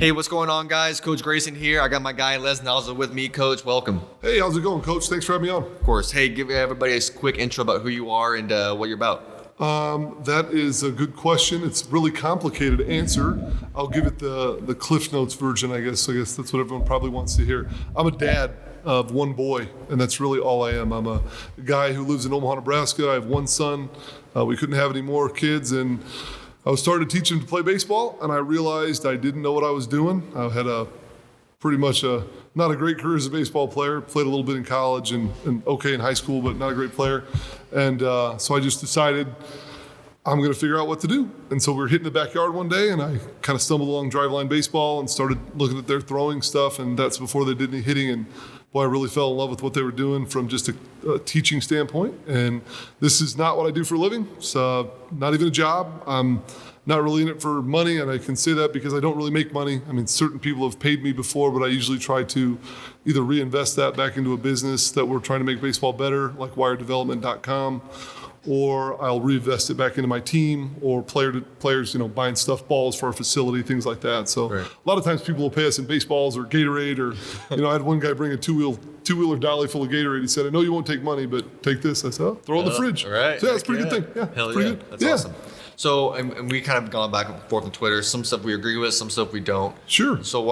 Hey, what's going on, guys? Coach Greyson here. I got my guy Les Nozzle with me. Coach, welcome. Hey, how's it going, Coach? Thanks for having me on. Of course. Hey, give everybody a quick intro about who you are and what you're about. That is a good question. It's really complicated to answer. I'll give it the Cliff Notes version, I guess. I guess that's what everyone probably wants to hear. I'm a dad of one boy, and that's really all I am. I'm a guy who lives in Omaha, Nebraska. I have one son. We couldn't have any more kids, and I was starting to teach him to play baseball, and I realized I didn't know what I was doing. I had pretty much not a great career as a baseball player. Played a little bit in college and okay in high school, but not a great player. And so I just decided I'm going to figure out what to do. And so we were hitting the backyard one day, and I kind of stumbled along driveline baseball and started looking at their throwing stuff, and that's before they did any hitting. And boy, I really fell in love with what they were doing from just a teaching standpoint. And this is not what I do for a living. It's not even a job. I'm not really in it for money, and I can say that because I don't really make money. I mean, certain people have paid me before, but I usually try to either reinvest that back into a business that we're trying to make baseball better, like wiredevelopment.com, or I'll reinvest it back into my team, or players, buying stuffed balls for our facility, things like that. So right. A lot of times people will pay us in baseballs or Gatorade, or I had one guy bring a two-wheeler dolly full of Gatorade. He said, "I know you won't take money, but take this." I said, "Oh, throw it in the fridge." Right. So yeah, it's a pretty good thing. Yeah, Hell pretty yeah. good. That's awesome. So, and we kind of gone back and forth on Twitter. Some stuff we agree with, some stuff we don't. Sure. So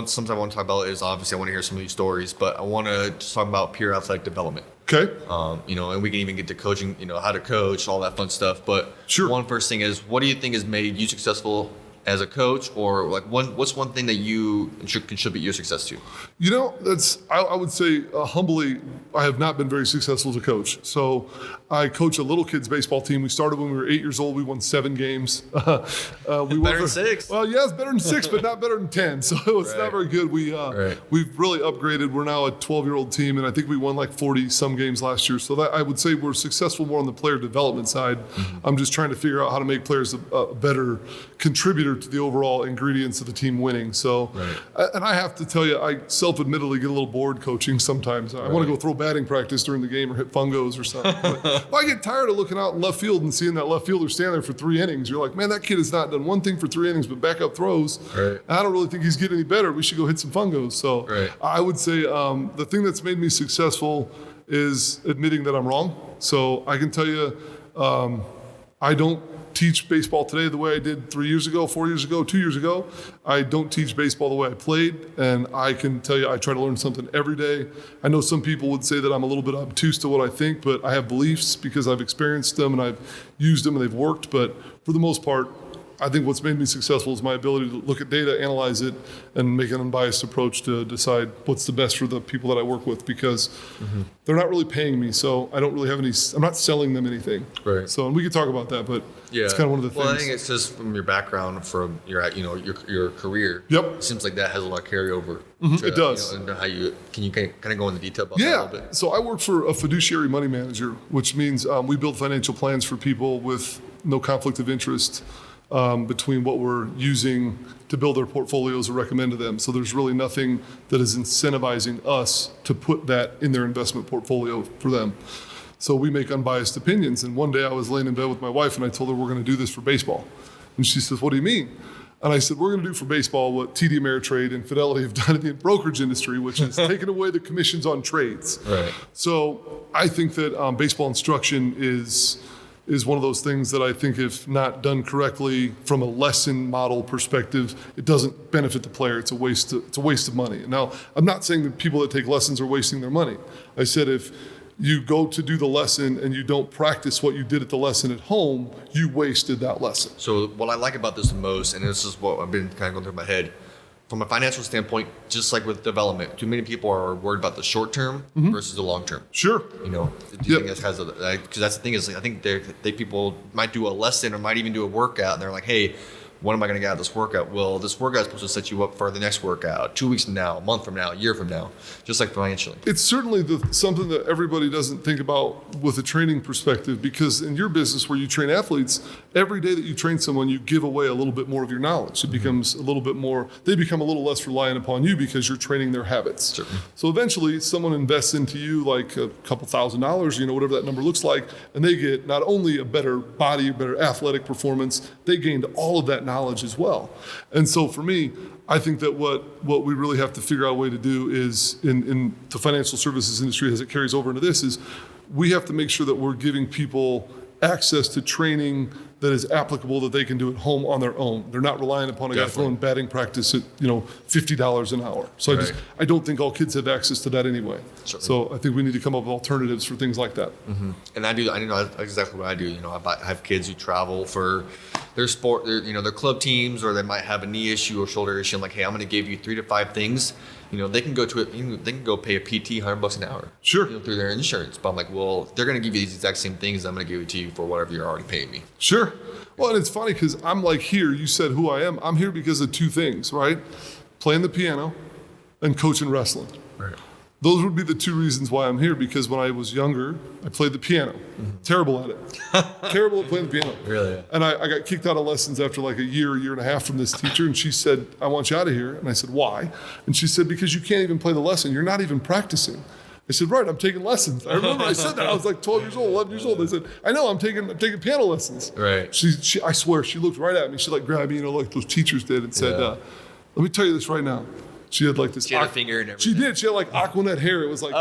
something I want to talk about is, obviously I want to hear some of these stories, but I want to just talk about pure athletic development. Okay. And we can even get to coaching, how to coach, all that fun stuff. But sure. One first thing is, what do you think has made you successful as a coach, or like what's one thing that you should contribute your success to? I would say humbly, I have not been very successful as a coach. So I coach a little kids baseball team. We started when we were 8 years old. We won 7 games. Better than 6. Well, yeah, it's better than 6, but not better than 10. So it's not very good. We've really upgraded. We're now a 12-year-old team, and I think we won like 40 some games last year. So that I would say we're successful more on the player development side. Mm-hmm. I'm just trying to figure out how to make players a better contributor to the overall ingredients of the team winning. So, and I have to tell you, I self-admittedly get a little bored coaching sometimes. I want to go throw batting practice during the game or hit fungos or something. But I get tired of looking out in left field and seeing that left fielder stand there for 3 innings. You're like, man, that kid has not done one thing for 3 innings but back up throws. Right. I don't really think he's getting any better. We should go hit some fungos. So I would say the thing that's made me successful is admitting that I'm wrong. So I can tell you, I don't teach baseball today the way I did 3 years ago, 4 years ago, 2 years ago. I don't teach baseball the way I played, and I can tell you I try to learn something every day. I know some people would say that I'm a little bit obtuse to what I think, but I have beliefs because I've experienced them and I've used them and they've worked. But for the most part, I think what's made me successful is my ability to look at data, analyze it, and make an unbiased approach to decide what's the best for the people that I work with, because they're not really paying me, so I don't really have I'm not selling them anything. Right. So, and we could talk about that, but it's kind of one of the things. Well, I think it's just from your background, from your career. Yep. It seems like that has a lot of carryover. It does. And can you kind of go into detail about that a little bit? So I work for a fiduciary money manager, which means we build financial plans for people with no conflict of interest between what we're using to build their portfolios or recommend to them. So there's really nothing that is incentivizing us to put that in their investment portfolio for them. So we make unbiased opinions. And one day I was laying in bed with my wife and I told her we're going to do this for baseball. And she says, "What do you mean?" And I said, "We're going to do for baseball what TD Ameritrade and Fidelity have done in the brokerage industry, which is taking away the commissions on trades." Right. So I think that baseball instruction is one of those things that I think, if not done correctly from a lesson model perspective, it doesn't benefit the player. It's a waste of money. Now, I'm not saying that people that take lessons are wasting their money. I said if you go to do the lesson and you don't practice what you did at the lesson at home, you wasted that lesson. So what I like about this the most, and this is what I've been kind of going through my head, from a financial standpoint, just like with development, too many people are worried about the short term versus the long term. Sure. Do you think this has because that's the thing is, I think they people might do a lesson or might even do a workout, and they're like, hey, what am I going to get out of this workout? Well, this workout is supposed to set you up for the next workout, 2 weeks from now, a month from now, a year from now, just like financially. It's certainly something that everybody doesn't think about with a training perspective, because in your business where you train athletes, every day that you train someone, you give away a little bit more of your knowledge. It becomes a little bit more, they become a little less reliant upon you because you're training their habits. Certainly. So eventually someone invests into you like a couple $1,000s, whatever that number looks like, and they get not only a better body, a better athletic performance, they gained all of that knowledge as well. And so for me, I think that what we really have to figure out a way to do is in the financial services industry as it carries over into this is we have to make sure that we're giving people access to training that is applicable that they can do at home on their own. They're not relying upon a guy throwing batting practice at $50 an hour. So I don't think all kids have access to that anyway. Certainly. So I think we need to come up with alternatives for things like that. Mm-hmm. And I know exactly what I do. I have kids who travel for their sport, their club teams, or they might have a knee issue or shoulder issue. I'm like, hey, I'm going to give you 3 to 5 things. They can go to it. They can go pay a PT $100 an hour. Sure. Through their insurance. But I'm like, well, they're going to give you these exact same things. I'm going to give it to you for whatever you're already paying me. Sure. Well, and it's funny because I'm like here. You said who I am. I'm here because of 2 things, right? Playing the piano and coaching wrestling. Right. Those would be the 2 reasons why I'm here, because when I was younger, I played the piano. Mm-hmm. Terrible at it. Terrible at playing the piano. Really? And I got kicked out of lessons after like a year and a half from this teacher. And she said, I want you out of here. And I said, why? And she said, because you can't even play the lesson. You're not even practicing. I said, right, I'm taking lessons. I remember I said that. I was like 12 years old, 11 years old. I said, I know, I'm taking piano lessons. Right. She I swear, she looked right at me. She like grabbed me, like those teachers did, and said, let me tell you this right now. She had like this. She had a finger and everything. She did. She had like Aquanet hair. It was like,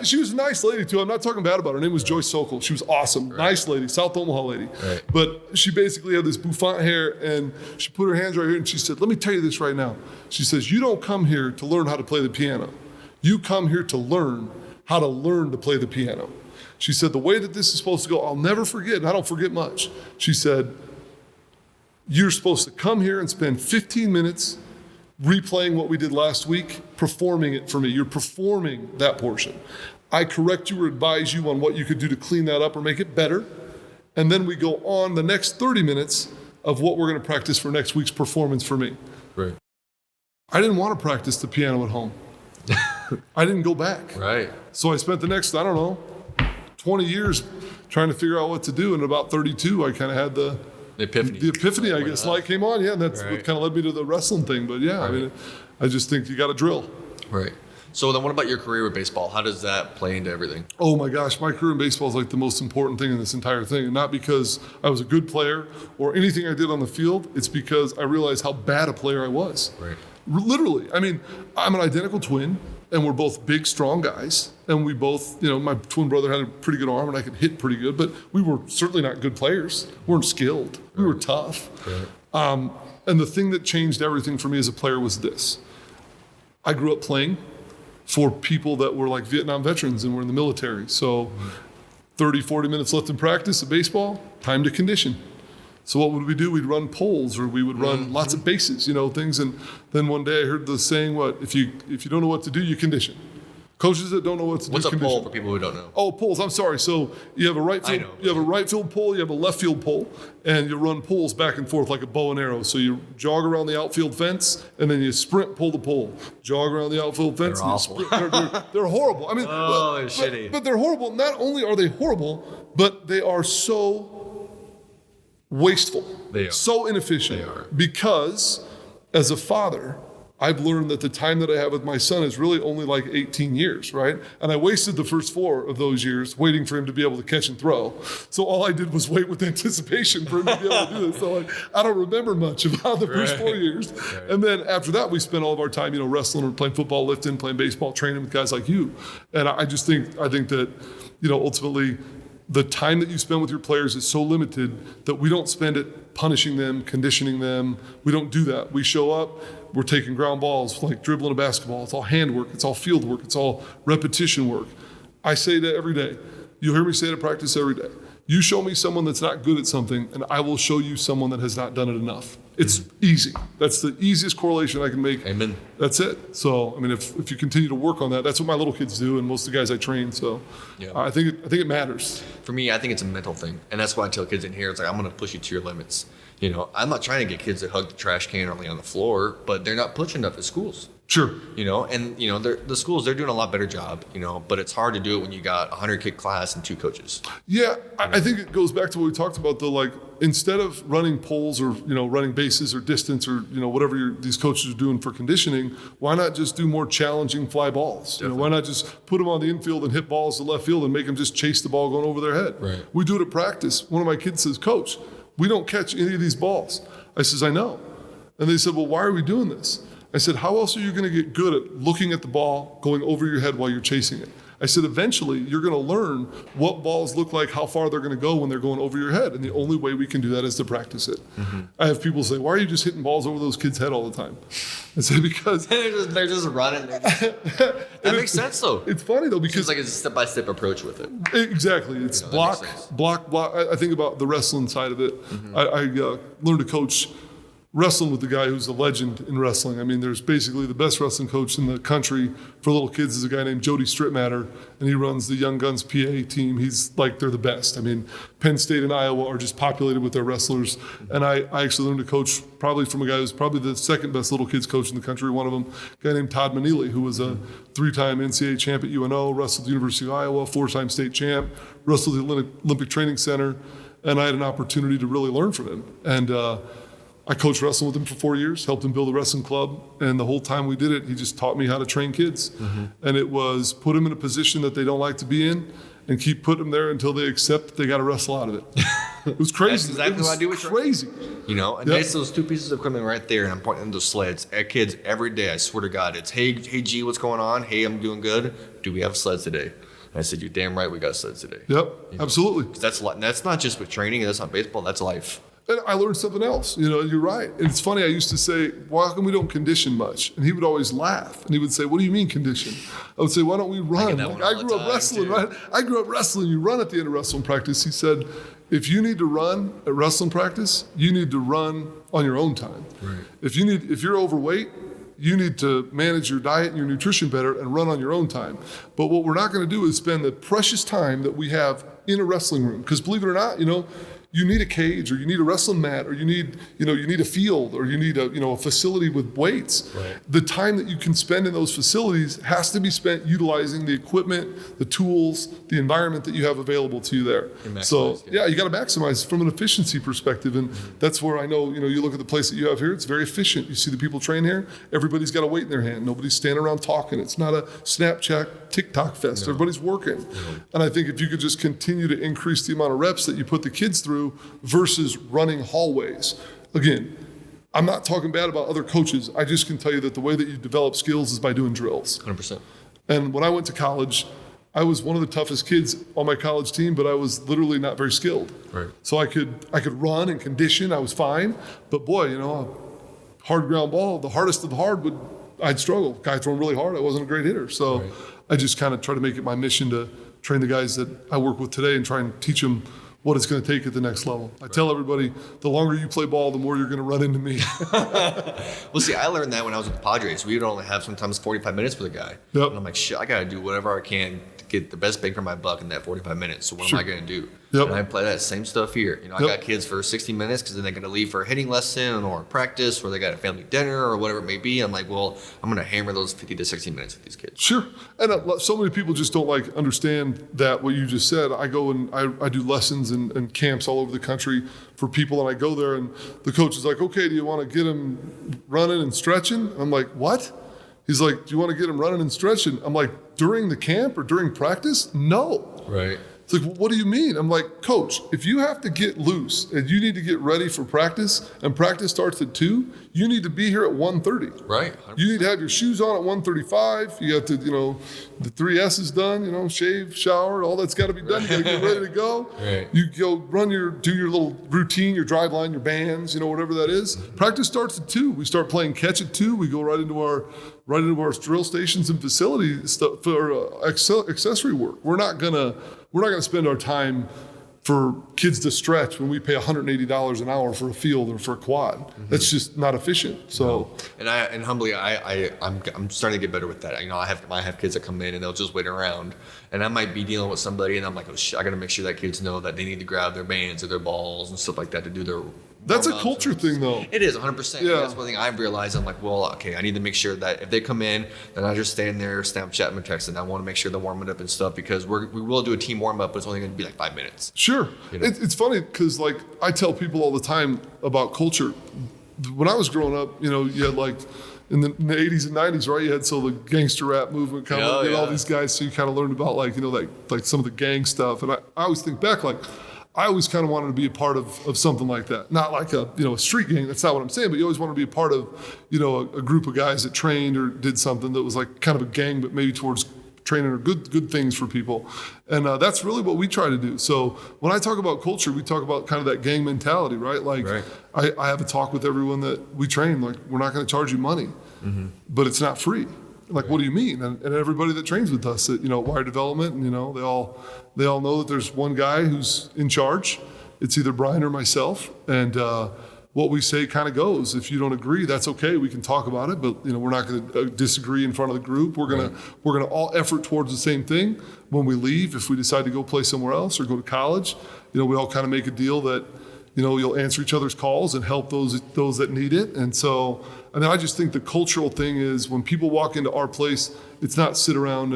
she was a nice lady too. I'm not talking bad about her. Her name was Joyce Sokol. She was awesome. Right. Nice lady, South Omaha lady. Right. But she basically had this bouffant hair, and she put her hands right here and she said, let me tell you this right now. She says, you don't come here to learn how to play the piano. You come here to learn how to learn to play the piano. She said, the way that this is supposed to go, I'll never forget, and I don't forget much. She said, you're supposed to come here and spend 15 minutes replaying what we did last week, performing it for me. You're performing that portion. I correct you or advise you on what you could do to clean that up or make it better. And then we go on the next 30 minutes of what we're going to practice for next week's performance for me. Right. I didn't want to practice the piano at home. I didn't go back. Right. So I spent the next, 20 years trying to figure out what to do. And about 32, I kind of had the epiphany, I guess, light came on. Yeah, and that's what kind of led me to the wrestling thing. But yeah, I just think you got to drill. Right. So then what about your career with baseball? How does that play into everything? Oh my gosh, my career in baseball is like the most important thing in this entire thing. And not because I was a good player or anything I did on the field. It's because I realized how bad a player I was. Right. Literally. I mean, I'm an identical twin, and we're both big, strong guys. And we both, my twin brother had a pretty good arm and I could hit pretty good, but we were certainly not good players. We weren't skilled. We were tough. Right. And the thing that changed everything for me as a player was this. I grew up playing for people that were like Vietnam veterans and were in the military. So 30, 40 minutes left in practice of baseball, time to condition. So what would we do? We'd run poles, or we would run lots of bases, things. And then one day I heard the saying, if you don't know what to do, you condition. Coaches that don't know what to do. What's a pole for people who don't know? Oh, poles. I'm sorry. So you have a right field pole, you have a left field pole, and you run poles back and forth like a bow and arrow. So you jog around the outfield fence, and then you sprint, pull the pole. Jog around the outfield fence. They're awful. They're horrible. I mean, they're shitty. But they're horrible. Not only are they horrible, but they are so wasteful. They are. So inefficient. They are. Because as a father, I've learned that the time that I have with my son is really only like 18 years, right? And I wasted the first 4 of those years waiting for him to be able to catch and throw. So all I did was wait with anticipation for him to be able to do this. So I don't remember much about the first 4 years. Right. And then after that, we spent all of our time, wrestling or playing football, lifting, playing baseball, training with guys like you. And I think that, ultimately, the time that you spend with your players is so limited that we don't spend it punishing them, conditioning them. We don't do that. We show up, we're taking ground balls, like dribbling a basketball. It's all handwork, it's all field work, it's all repetition work. I say that every day. You'll hear me say it at practice every day. You show me someone that's not good at something, and I will show you someone that has not done it enough. It's easy. That's the easiest correlation I can make. Amen. That's it. So, if you continue to work on that, that's what my little kids do, and most of the guys I train. So, I think it matters. For me, I think it's a mental thing, and that's why I tell kids in here, it's like I'm going to push you to your limits. I'm not trying to get kids that hug the trash can or lay on the floor, but they're not pushing enough at schools. Sure. And the schools, they're doing a lot better job, but it's hard to do it when you got 100-kid class and 2 coaches. Yeah, I think it goes back to what we talked about, though, instead of running poles or, running bases or distance or, whatever these coaches are doing for conditioning, why not just do more challenging fly balls? Why not just put them on the infield and hit balls to left field and make them just chase the ball going over their head? Right. We do it at practice. One of my kids says, Coach, we don't catch any of these balls. I says, I know. And they said, well, why are we doing this? I said, how else are you going to get good at looking at the ball going over your head while you're chasing it? I said, eventually you're going to learn what balls look like, how far they're going to go when they're going over your head. And the only way we can do that is to practice it. I have people say, why are you just hitting balls over those kids' head all the time? I say, because they're just running. That makes sense though. It's funny though, because it's like a step-by-step approach with it. Exactly. It's block. I think about the wrestling side of it. I learned to coach wrestling with the guy who's a legend in wrestling. I mean, there's basically the best wrestling coach in the country for little kids is a guy named Jody Strittmatter, and he runs the Young Guns PA team. He's like, they're the best. I mean, Penn State and Iowa are just populated with their wrestlers. And I actually learned to coach probably from a guy who's probably the second best little kids coach in the country, one of them, a guy named Todd Manili, who was a 3-time NCAA champ at UNO, wrestled at the University of Iowa, 4-time state champ, wrestled at the Olympic Training Center, and I had an opportunity to really learn from him. And I coached wrestling with him for 4 years, helped him build a wrestling club, and the whole time we did it, he just taught me how to train kids. And it was put them in a position that they don't like to be in and keep putting them there until they accept that they got to wrestle out of it. It was crazy. That's exactly what I do with crazy. You know, and it's those 2 pieces of equipment right there, and I'm pointing at those sleds at kids every day. I swear to God, it's hey G, what's going on? Hey, I'm doing good. Do we have sleds today? And I said, you're damn right, we got sleds today. Yep, absolutely. That's not just with training. That's not baseball. That's life. And I learned something else. You know, you're right. And it's funny, I used to say, well, how come we don't condition much? And he would always laugh. And he would say, what do you mean condition? I would say, why don't we run? I grew up wrestling, right? I grew up wrestling. You run at the end of wrestling practice. He said, if you need to run at wrestling practice, you need to run on your own time. Right. If you're overweight, you need to manage your diet and your nutrition better and run on your own time. But what we're not going to do is spend the precious time that we have in a wrestling room. Because believe it or not, you know, you need a cage, or you need a wrestling mat, or you need a field, or you need a facility with weights. Right. The time that you can spend in those facilities has to be spent utilizing the equipment, the tools, the environment that you have available to you there. So you got to maximize from an efficiency perspective, and that's where I know, you look at the place that you have here, it's very efficient. You see the people train here, everybody's got a weight in their hand. Nobody's standing around talking. It's not a Snapchat, TikTok fest. No. Everybody's working. No. And I think if you could just continue to increase the amount of reps that you put the kids through versus running hallways. Again, I'm not talking bad about other coaches. I just can tell you that the way that you develop skills is by doing drills. 100%. And when I went to college, I was one of the toughest kids on my college team, but I was literally not very skilled. Right. So I could run and condition. I was fine. But boy, a hard ground ball, the hardest of the hard, I'd struggle. Guy throwing really hard, I wasn't a great hitter. So I just kind of try to make it my mission to train the guys that I work with today and try and teach them what it's going to take at the next level. I tell everybody, the longer you play ball, the more you're going to run into me. Well, see, I learned that when I was with the Padres. We would only have sometimes 45 minutes for the guy. Yep. And I'm like, shit, I got to do whatever I can to get the best bang for my buck in that 45 minutes. So what am I going to do? Yep. And I play that same stuff here. I got kids for 60 minutes because then they're going to leave for a hitting lesson or practice, or they got a family dinner or whatever it may be. I'm like, well, I'm going to hammer those 50 to 60 minutes with these kids. Sure. And so many people just don't understand that what you just said. I go and I do lessons and camps all over the country for people, and I go there and the coach is like, okay, do you want to get them running and stretching? I'm like, what? He's like, do you want to get them running and stretching? I'm like, during the camp or during practice? No. Right. It's like, what do you mean? I'm like, coach, if you have to get loose and you need to get ready for practice and practice starts at 2, you need to be here at 1:30. Right. 100%. You need to have your shoes on at 1:35. You got to, the 3 S's done, shave, shower, all that's got to be done. You got to get ready to go. Right. You go do your little routine, your drive line, your bands, whatever that is. Mm-hmm. Practice starts at 2. We start playing catch at 2. We go right into our drill stations and facility stuff for accessory work. We're not gonna spend our time for kids to stretch when we pay $180 an hour for a field or for a quad. Mm-hmm. That's just not efficient. So, and humbly, I'm starting to get better with that. I have kids that come in and they'll just wait around, and I might be dealing with somebody, and I'm like, oh shit, I got to make sure that kids know that they need to grab their bands or their balls and stuff like that to do their. That's a culture thing, though. It is 100%. Yeah. That's one thing I've realized. I'm like, well, okay, I need to make sure that if they come in, they're not just standing there Snapchatting and texting. I want to make sure they're warming up and stuff, because we will do a team warm up, but it's only going to be like 5 minutes. Sure. It's funny because I tell people all the time about culture. When I was growing up, you had in the 80s and 90s, right? You had the gangster rap movement coming, all these guys. So you kind of learned about some of the gang stuff. And I always think back I always kind of wanted to be a part of something like that. Not like a street gang. That's not what I'm saying. But you always want to be a part of, a group of guys that trained or did something that was like kind of a gang, but maybe towards training or good things for people. And that's really what we try to do. So when I talk about culture, we talk about kind of that gang mentality, right? Like I have a talk with everyone that we train, like we're not going to charge you money, but it's not free. Like, what do you mean? And everybody that trains with us at, Wire Development, and, they all know that there's one guy who's in charge. It's either Brian or myself. And what we say kind of goes. If you don't agree, that's okay. We can talk about it, but, we're not going to disagree in front of the group. We're going to all effort towards the same thing. When we leave, if we decide to go play somewhere else or go to college, we all kind of make a deal that, you'll answer each other's calls and help those that need it. And so, I just think the cultural thing is when people walk into our place, it's not sit around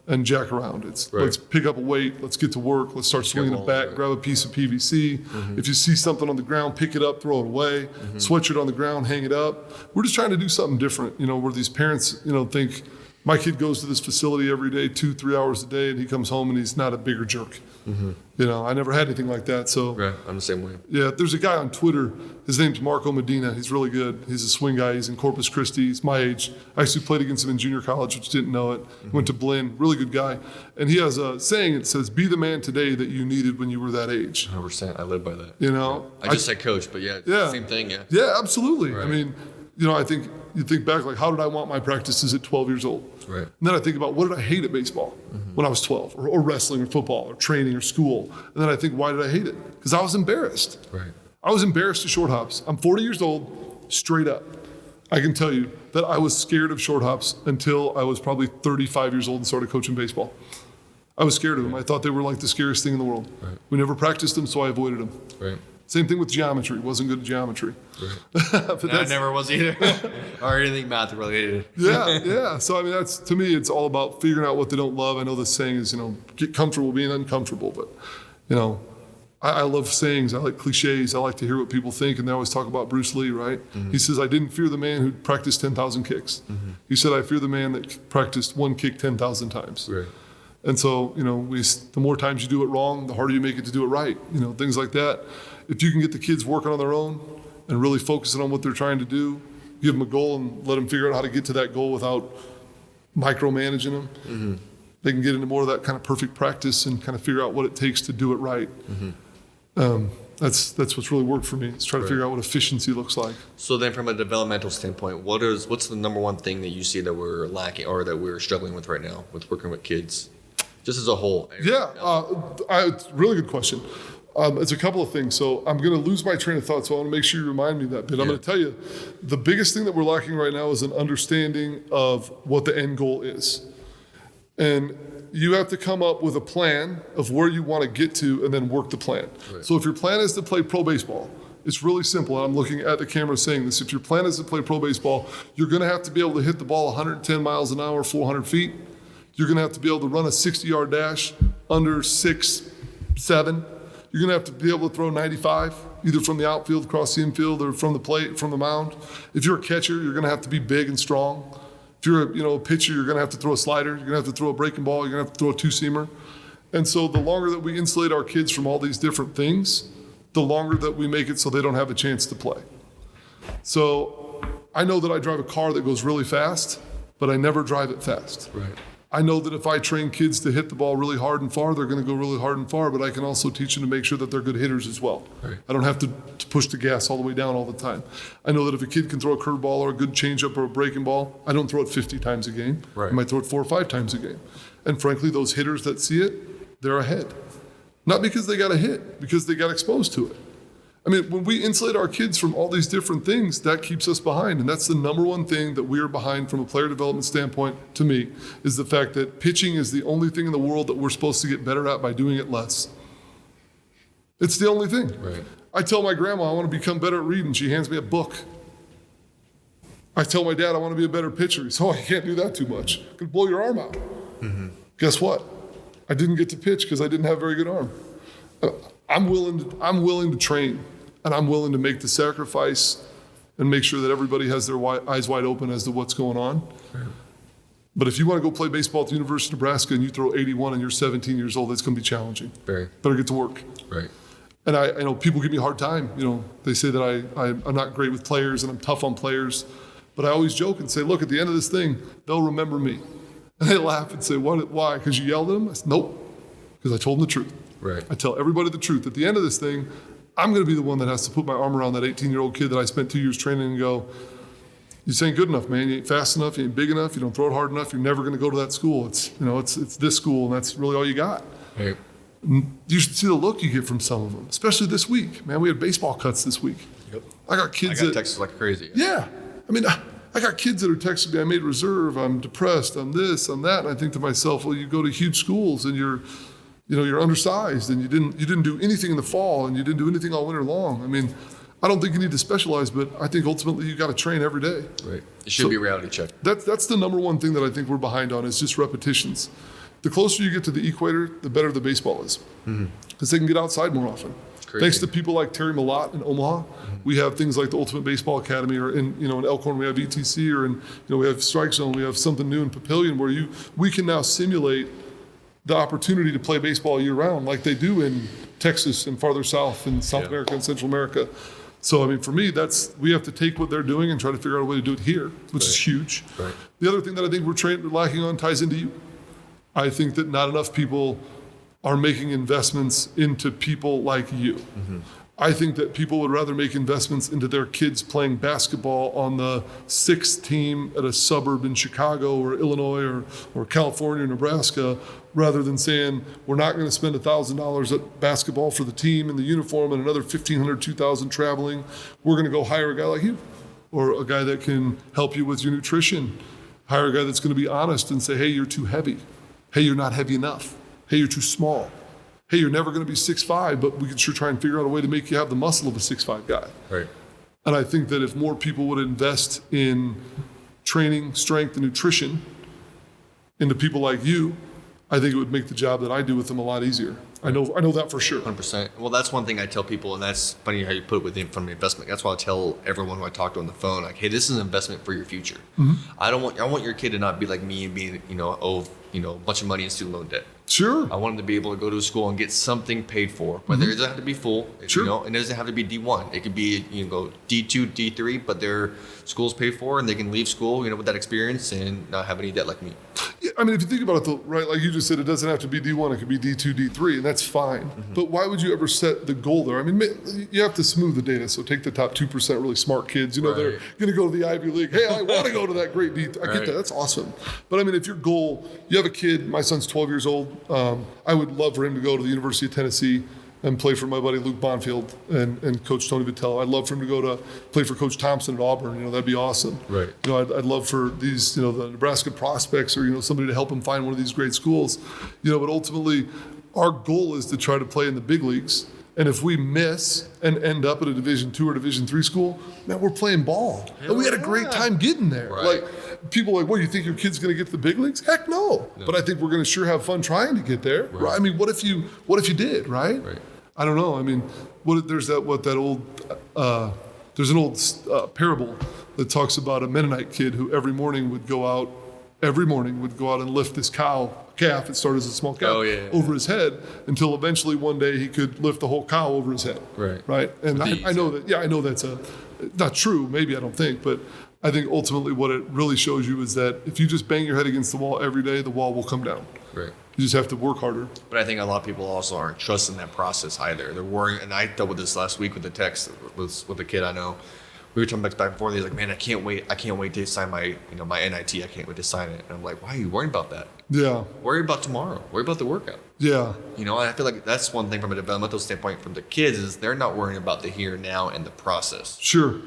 and jack around. It's let's pick up a weight, let's get to work, let's start swinging a bat, grab a piece of PVC. If you see something on the ground, pick it up, throw it away, sweatshirt on the ground, hang it up. We're just trying to do something different, where these parents, think my kid goes to this facility every day, 2-3 hours a day, and he comes home and he's not a bigger jerk. I never had anything like that. So I'm the same way. Yeah, there's a guy on Twitter. His name's Marco Medina. He's really good. He's a swing guy. He's in Corpus Christi. He's my age. I actually played against him in junior college, which didn't know it. Went to Blinn. Really good guy. And he has a saying. It says, "Be the man today that you needed when you were that age." 100%. I live by that. I just said coach, but same thing. Yeah. Yeah, absolutely. Right. I think you think back, like, how did I want my practices at 12 years old? Right. And then I think about, what did I hate at baseball when I was 12, or wrestling or football or training or school? And then I think, why did I hate it? Because I was embarrassed. Right. I was embarrassed of short hops. I'm 40 years old, straight up. I can tell you that I was scared of short hops until I was probably 35 years old and started coaching baseball. I was scared of them. I thought they were like the scariest thing in the world. Right. We never practiced them, so I avoided them. Right. Same thing with geometry. Wasn't good at geometry. Right. I never was either. Or anything math related. Yeah. So, that's, to me, it's all about figuring out what they don't love. I know the saying is, get comfortable being uncomfortable. But, I love sayings. I like cliches. I like to hear what people think. And they always talk about Bruce Lee, right? He says, I didn't fear the man who practiced 10,000 kicks. He said, I fear the man that practiced one kick 10,000 times. Right. And so, the more times you do it wrong, the harder you make it to do it right. Things like that. If you can get the kids working on their own and really focusing on what they're trying to do, give them a goal and let them figure out how to get to that goal without micromanaging them, they can get into more of that kind of perfect practice and kind of figure out what it takes to do it right. That's what's really worked for me, is try to figure out what efficiency looks like. So then from a developmental standpoint, what's the number one thing that you see that we're lacking or that we're struggling with right now with working with kids, just as a whole? It's a really good question. It's a couple of things. So I'm going to lose my train of thought, so I want to make sure you remind me of that bit. I'm going to tell you, the biggest thing that we're lacking right now is an understanding of what the end goal is. And you have to come up with a plan of where you want to get to and then work the plan. Right. So if your plan is to play pro baseball, it's really simple. And I'm looking at the camera saying this. If your plan is to play pro baseball, you're going to have to be able to hit the ball 110 miles an hour, 400 feet. You're going to have to be able to run a 60-yard dash under 6'7". You're going to have to be able to throw 95, either from the outfield, across the infield, or from the plate, from the mound. If you're a catcher, you're going to have to be big and strong. If you're a pitcher, you're going to have to throw a slider. You're going to have to throw a breaking ball. You're going to have to throw a two-seamer. And so the longer that we insulate our kids from all these different things, the longer that we make it so they don't have a chance to play. So I know that I drive a car that goes really fast, but I never drive it fast. Right. I know that if I train kids to hit the ball really hard and far, they're going to go really hard and far, but I can also teach them to make sure that they're good hitters as well. Right. I don't have to push the gas all the way down all the time. I know that if a kid can throw a curveball or a good changeup or a breaking ball, I don't throw it 50 times a game. Right. I might throw it 4 or 5 times a game. And frankly, those hitters that see it, they're ahead. Not because they got a hit, because they got exposed to it. When we insulate our kids from all these different things, that keeps us behind. And that's the number one thing that we are behind from a player development standpoint, to me, is the fact that pitching is the only thing in the world that we're supposed to get better at by doing it less. It's the only thing. Right. I tell my grandma I want to become better at reading. She hands me a book. I tell my dad I want to be a better pitcher. He says, oh, you can't do that too much. You could blow your arm out. Guess what? I didn't get to pitch because I didn't have a very good arm. I'm willing to train, and I'm willing to make the sacrifice and make sure that everybody has their eyes wide open as to what's going on. Right. But if you want to go play baseball at the University of Nebraska and you throw 81 and you're 17 years old, it's going to be challenging. Very. Better get to work. Right. And I know people give me a hard time. They say that I'm not great with players and I'm tough on players. But I always joke and say, look, at the end of this thing, they'll remember me. And they laugh and say, why? Because you yelled at them? I said, nope, because I told them the truth. Right. I tell everybody the truth. At the end of this thing, I'm going to be the one that has to put my arm around that 18-year-old kid that I spent 2 years training and go, you ain't good enough, man. You ain't fast enough. You ain't big enough. You don't throw it hard enough. You're never going to go to that school. It's this school, and that's really all you got. Right. You should see the look you get from some of them, especially this week. Man, we had baseball cuts this week. Yep. I got kids that texts like crazy. Yeah. I mean, I got kids that are texting me, I made reserve, I'm depressed, I'm this, I'm that. And I think to myself, well, you go to huge schools and you're undersized and you didn't do anything in the fall and you didn't do anything all winter long. I mean, I don't think you need to specialize, but I think ultimately you got to train every day. Right. It should be a reality check. That's the number one thing that I think we're behind on is just repetitions. The closer you get to the equator, the better the baseball is. Because they can get outside more often. Crazy. Thanks to people like Terry Malott in Omaha, we have things like the Ultimate Baseball Academy, or in Elkhorn we have ETC, or we have Strike Zone, we have something new in Papillion where we can now simulate the opportunity to play baseball year round like they do in Texas and farther south in South America and Central America. So, I mean, for me, we have to take what they're doing and try to figure out a way to do it here, which is huge. Right. The other thing that I think we're lacking on ties into you. I think that not enough people are making investments into people like you. I think that people would rather make investments into their kids playing basketball on the 6th team at a suburb in Chicago or Illinois or California or Nebraska, rather than saying, we're not going to spend $1,000 at basketball for the team and the uniform and another $1,500, $2,000 traveling. We're going to go hire a guy like you, or a guy that can help you with your nutrition. Hire a guy that's going to be honest and say, hey, you're too heavy. Hey, you're not heavy enough. Hey, you're too small. Hey, you're never going to be 6'5", but we can sure try and figure out a way to make you have the muscle of a 6'5" guy. Right. And I think that if more people would invest in training, strength, and nutrition into people like you, I think it would make the job that I do with them a lot easier. I know that for sure. 100%. Well, that's one thing I tell people, and that's funny how you put it from the investment. That's why I tell everyone who I talk to on the phone, like, hey, this is an investment for your future. I want your kid to not be like me and being, a bunch of money in student loan debt. Sure. I want them to be able to go to a school and get something paid for, whether it doesn't have to be full, Sure. and it doesn't have to be D1. It could be, go D2, D3, but their school's paid for and they can leave school, with that experience and not have any debt like me. Yeah, I mean, if you think about it, right, like you just said, it doesn't have to be D1, it could be D2, D3, and that's fine. But why would you ever set the goal there? I mean, you have to smooth the data. So take the top 2% really smart kids, they're going to go to the Ivy League. Hey, I want to go to that great D. I get that. That's awesome. But I mean, if your goal, you have a kid, my son's 12 years old. I would love for him to go to the University of Tennessee and play for my buddy Luke Bonfield and Coach Tony Vitello. I'd love for him to go to play for Coach Thompson at Auburn. That'd be awesome. Right. I'd love for these, the Nebraska prospects or somebody to help him find one of these great schools. But ultimately, our goal is to try to play in the big leagues. And if we miss and end up at a Division II or Division III school, man, we're playing ball. And we had a great time getting there. Right. Like, people are like, you think your kid's going to get to the big leagues? Heck no. But I think we're going to sure have fun trying to get there. Right. I mean, what if you did, right? I don't know. I mean, there's an old parable that talks about a Mennonite kid who every morning would go out and lift this calf. It started as a small calf over his head until eventually one day he could lift the whole cow over his head. Right. And I know that. Yeah, I know that's not true. Maybe, I don't think, but I think ultimately what it really shows you is that if you just bang your head against the wall every day, the wall will come down. Right. You just have to work harder. But I think a lot of people also aren't trusting that process either. They're worrying, and I dealt with this last week with the text with a kid I know. We were talking back and forth. He's like, man, I can't wait to sign my NIT. I can't wait to sign it. And I'm like, why are you worrying about that? Yeah. Worry about tomorrow. Worry about the workout. Yeah. And I feel like that's one thing from a developmental standpoint from the kids is they're not worrying about the here and now and the process. Sure.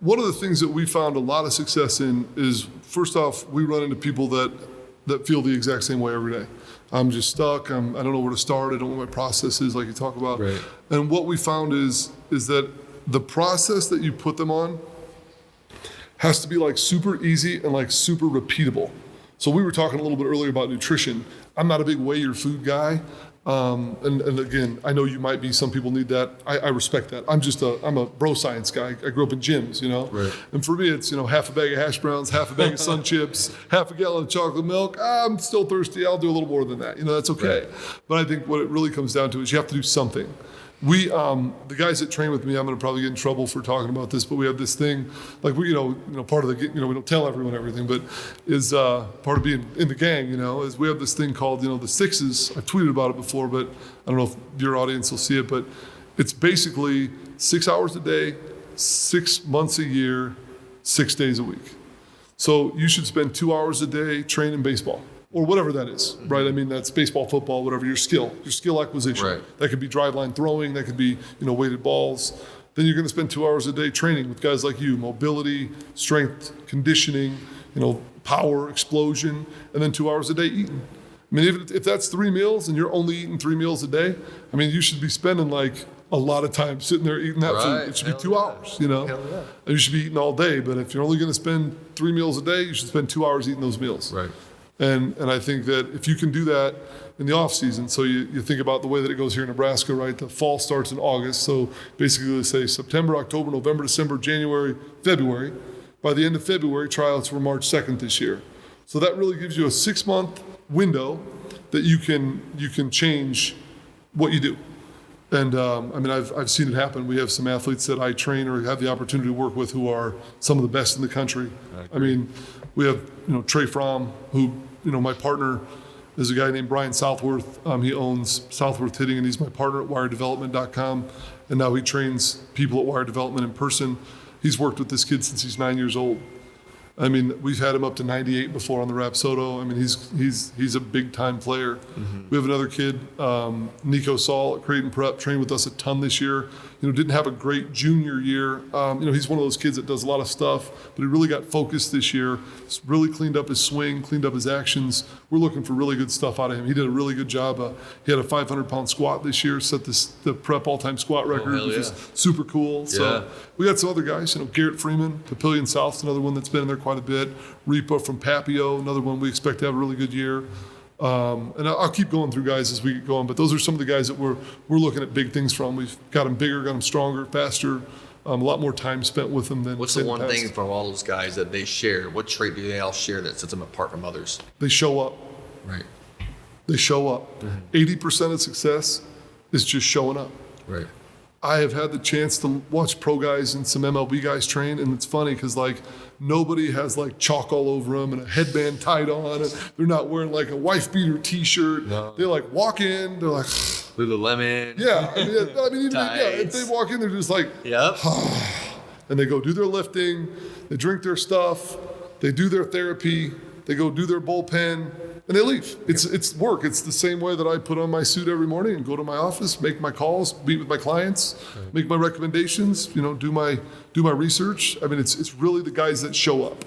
One of the things that we found a lot of success in is, first off, we run into people that feel the exact same way every day. I'm just stuck. I don't know where to start. I don't know what my process is, like you talk about. Right. And what we found is that the process that you put them on has to be like super easy and like super repeatable. So we were talking a little bit earlier about nutrition. I'm not a big weigh your food guy. And again, I know you might be, some people need that. I respect that. I'm a bro science guy. I grew up in gyms, Right. And for me, it's, half a bag of hash browns, half a bag of Sun Chips, half a gallon of chocolate milk. I'm still thirsty. I'll do a little more than that. That's okay. Right. But I think what it really comes down to is you have to do something. The guys that train with me, I'm going to probably get in trouble for talking about this, but we have this thing, like we, part of the, we don't tell everyone everything, but is part of being in the gang, is we have this thing called, the sixes. I've tweeted about it before, but I don't know if your audience will see it, but it's basically 6 hours a day, 6 months a year, 6 days a week. So you should spend 2 hours a day training baseball. Or whatever that is, right? I mean, that's baseball, football, whatever, your skill acquisition. Right. That could be driveline throwing, that could be, weighted balls. Then you're going to spend 2 hours a day training with guys like you, mobility, strength, conditioning, power, explosion, and then 2 hours a day eating. I mean, if that's 3 meals and you're only eating 3 meals a day, I mean, you should be spending like a lot of time sitting there eating that food. It should be 2 hours, Hell yeah. And you should be eating all day. But if you're only going to spend 3 meals a day, you should spend 2 hours eating those meals. Right. And I think that if you can do that in the off season, so you think about the way that it goes here in Nebraska, right? The fall starts in August. So basically let's say September, October, November, December, January, February. By the end of February, tryouts were March 2nd this year. So that really gives you a 6-month window that you can change what you do. And I've seen it happen. We have some athletes that I train or have the opportunity to work with who are some of the best in the country. I mean, we have Trey Fromm, who my partner is a guy named Brian Southworth. He owns Southworth Hitting, and he's my partner at WireDevelopment.com. And now he trains people at Wire Development in person. He's worked with this kid since he's 9 years old. I mean, we've had him up to 98 before on the Rapsodo. I mean, he's a big time player. Mm-hmm. We have another kid, Nico Saul at Creighton Prep, trained with us a ton this year. Didn't have a great junior year. He's one of those kids that does a lot of stuff, but he really got focused this year. He's really cleaned up his swing, cleaned up his actions. We're looking for really good stuff out of him. He did a really good job. He had a 500-pound squat this year, set the prep all-time squat record, which is super cool. So we got some other guys. Garrett Freeman, Papillion South's another one that's been in there quite a bit. Repa from Papio, another one we expect to have a really good year. And I'll keep going through guys as we get going, but those are some of the guys that we're looking at big things from. We've got them bigger, got them stronger, faster, a lot more time spent with them than. What's the one thing from all those guys that they share? What trait do they all share that sets them apart from others? They show up. Right. They show up. 80% of success is just showing up. Right. I have had the chance to watch pro guys and some MLB guys train, and it's funny because nobody has chalk all over them and a headband tied on, and they're not wearing a wife beater T-shirt. No. They walk in, they're like Lululemon. Yeah, if they walk in, they're just yep. And they go do their lifting, they drink their stuff, they do their therapy, they go do their bullpen, and they leave. It's work. It's the same way that I put on my suit every morning and go to my office, make my calls, meet with my clients, make my recommendations, do my research. I mean, it's really the guys that show up.